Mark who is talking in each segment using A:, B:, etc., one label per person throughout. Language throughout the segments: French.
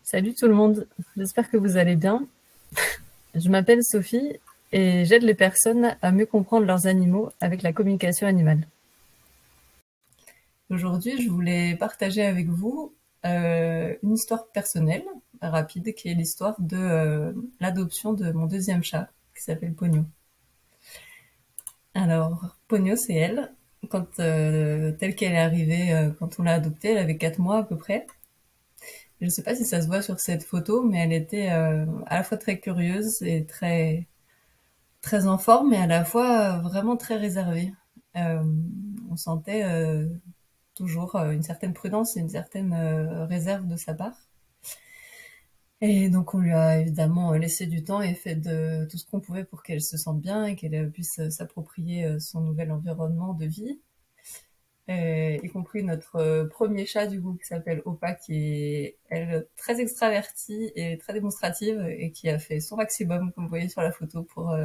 A: Salut tout le monde, j'espère que vous allez bien. Je m'appelle Sophie et j'aide les personnes à mieux comprendre leurs animaux avec la communication animale. Aujourd'hui, je voulais partager avec vous une histoire personnelle, rapide, qui est l'histoire de l'adoption de mon deuxième chat, qui s'appelle Pogno. Alors, Pogno, c'est elle. Telle qu'elle est arrivée, quand on l'a adoptée, elle avait 4 mois à peu près. Je ne sais pas si ça se voit sur cette photo, mais elle était à la fois très curieuse et très en forme, mais à la fois vraiment très réservée. Euh, on sentait toujours une certaine prudence et une certaine réserve de sa part. Et donc on lui a évidemment laissé du temps et fait de tout ce qu'on pouvait pour qu'elle se sente bien et qu'elle puisse s'approprier son nouvel environnement de vie. Y compris notre premier chat du coup qui s'appelle Opa, qui est elle très extravertie et très démonstrative et qui a fait son maximum, comme vous voyez sur la photo, pour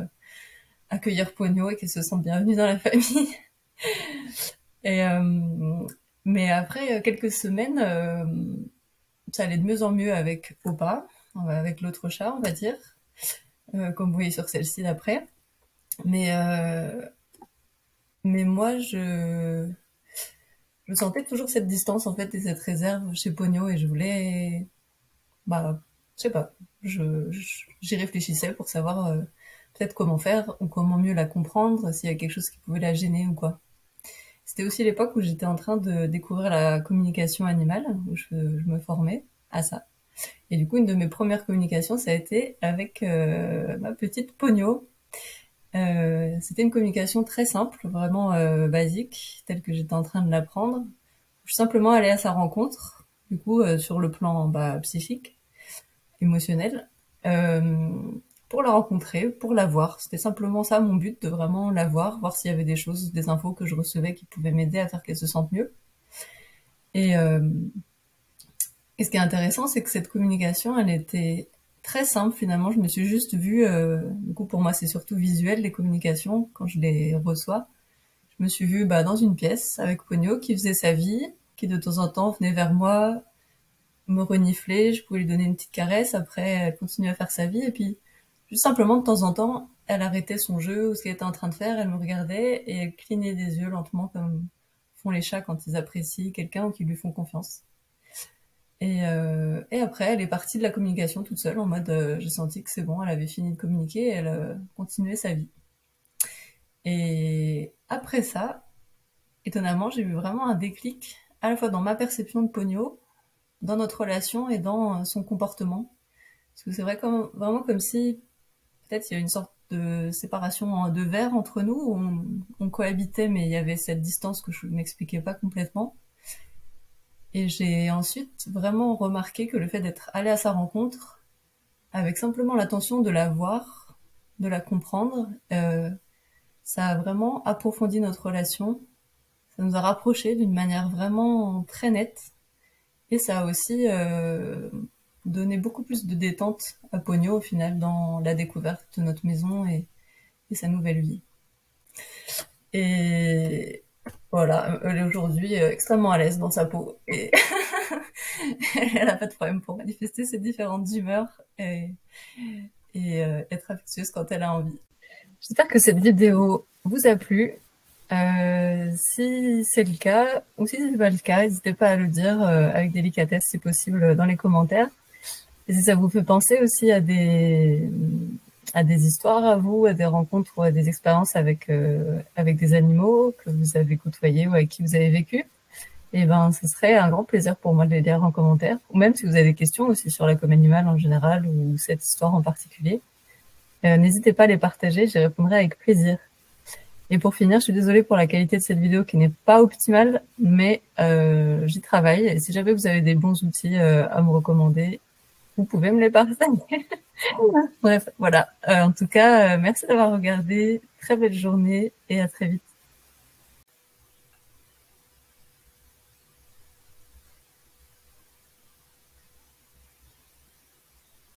A: accueillir Pogno et qu'elle se sente bienvenue dans la famille. Et mais après quelques semaines, ça allait de mieux en mieux avec Opa, avec l'autre chat, on va dire, comme vous voyez sur celle-ci d'après. Mais mais moi je sentais toujours cette distance en fait et cette réserve chez Pogno et je voulais, bah, je sais pas, j'y réfléchissais pour savoir peut-être comment faire ou comment mieux la comprendre, s'il y a quelque chose qui pouvait la gêner ou quoi. C'était aussi l'époque où j'étais en train de découvrir la communication animale, où je me formais à ça. Et du coup, une de mes premières communications, ça a été avec ma petite Pogno. C'était une communication très simple, vraiment basique, telle que j'étais en train de l'apprendre. Je suis simplement allée à sa rencontre, du coup, sur le plan psychique, émotionnel, euh, pour la rencontrer, pour la voir. C'était simplement ça mon but, de vraiment la voir s'il y avait des choses, des infos que je recevais qui pouvaient m'aider à faire qu'elle se sente mieux. Et, euh, et ce qui est intéressant, c'est que cette communication, elle était très simple finalement. Je me suis juste vue, du coup pour moi c'est surtout visuel les communications quand je les reçois. Je me suis vue dans une pièce avec Pogno qui faisait sa vie, qui de temps en temps venait vers moi, me renifler, je pouvais lui donner une petite caresse, après elle continuait à faire sa vie, et puis juste simplement de temps en temps, elle arrêtait son jeu ou ce qu'elle était en train de faire, elle me regardait et elle clignait des yeux lentement comme font les chats quand ils apprécient quelqu'un ou qu'ils lui font confiance. Et après, elle est partie de la communication toute seule, en mode j'ai senti que c'est bon, elle avait fini de communiquer, et elle continuait sa vie. Et après ça, étonnamment, j'ai eu vraiment un déclic, à la fois dans ma perception de Pogno, dans notre relation et dans son comportement. Parce que c'est vrai vraiment comme si peut-être il y a une sorte de séparation de verre entre nous, où on cohabitait mais il y avait cette distance que je m'expliquais pas complètement. Et j'ai ensuite vraiment remarqué que le fait d'être allée à sa rencontre, avec simplement l'intention de la voir, de la comprendre, ça a vraiment approfondi notre relation, ça nous a rapprochés d'une manière vraiment très nette. Et ça a aussi donné beaucoup plus de détente à Pogno au final dans la découverte de notre maison et sa nouvelle vie. Et voilà, elle est aujourd'hui extrêmement à l'aise dans sa peau et elle n'a pas de problème pour manifester ses différentes humeurs et être affectueuse quand elle a envie. J'espère que cette vidéo vous a plu. Si c'est le cas, ou si c'est pas le cas, n'hésitez pas à le dire avec délicatesse si possible dans les commentaires. Et si ça vous fait penser aussi à des histoires à vous, à des rencontres ou à des expériences avec des animaux que vous avez côtoyés ou avec qui vous avez vécu, et ce serait un grand plaisir pour moi de les lire en commentaire. Ou même si vous avez des questions aussi sur la com animale en général ou cette histoire en particulier, n'hésitez pas à les partager, j'y répondrai avec plaisir. Et pour finir, je suis désolée pour la qualité de cette vidéo qui n'est pas optimale, mais j'y travaille. Et si jamais vous avez des bons outils à me recommander, vous pouvez me les partager. Bref, voilà. En tout cas, merci d'avoir regardé. Très belle journée et à très vite.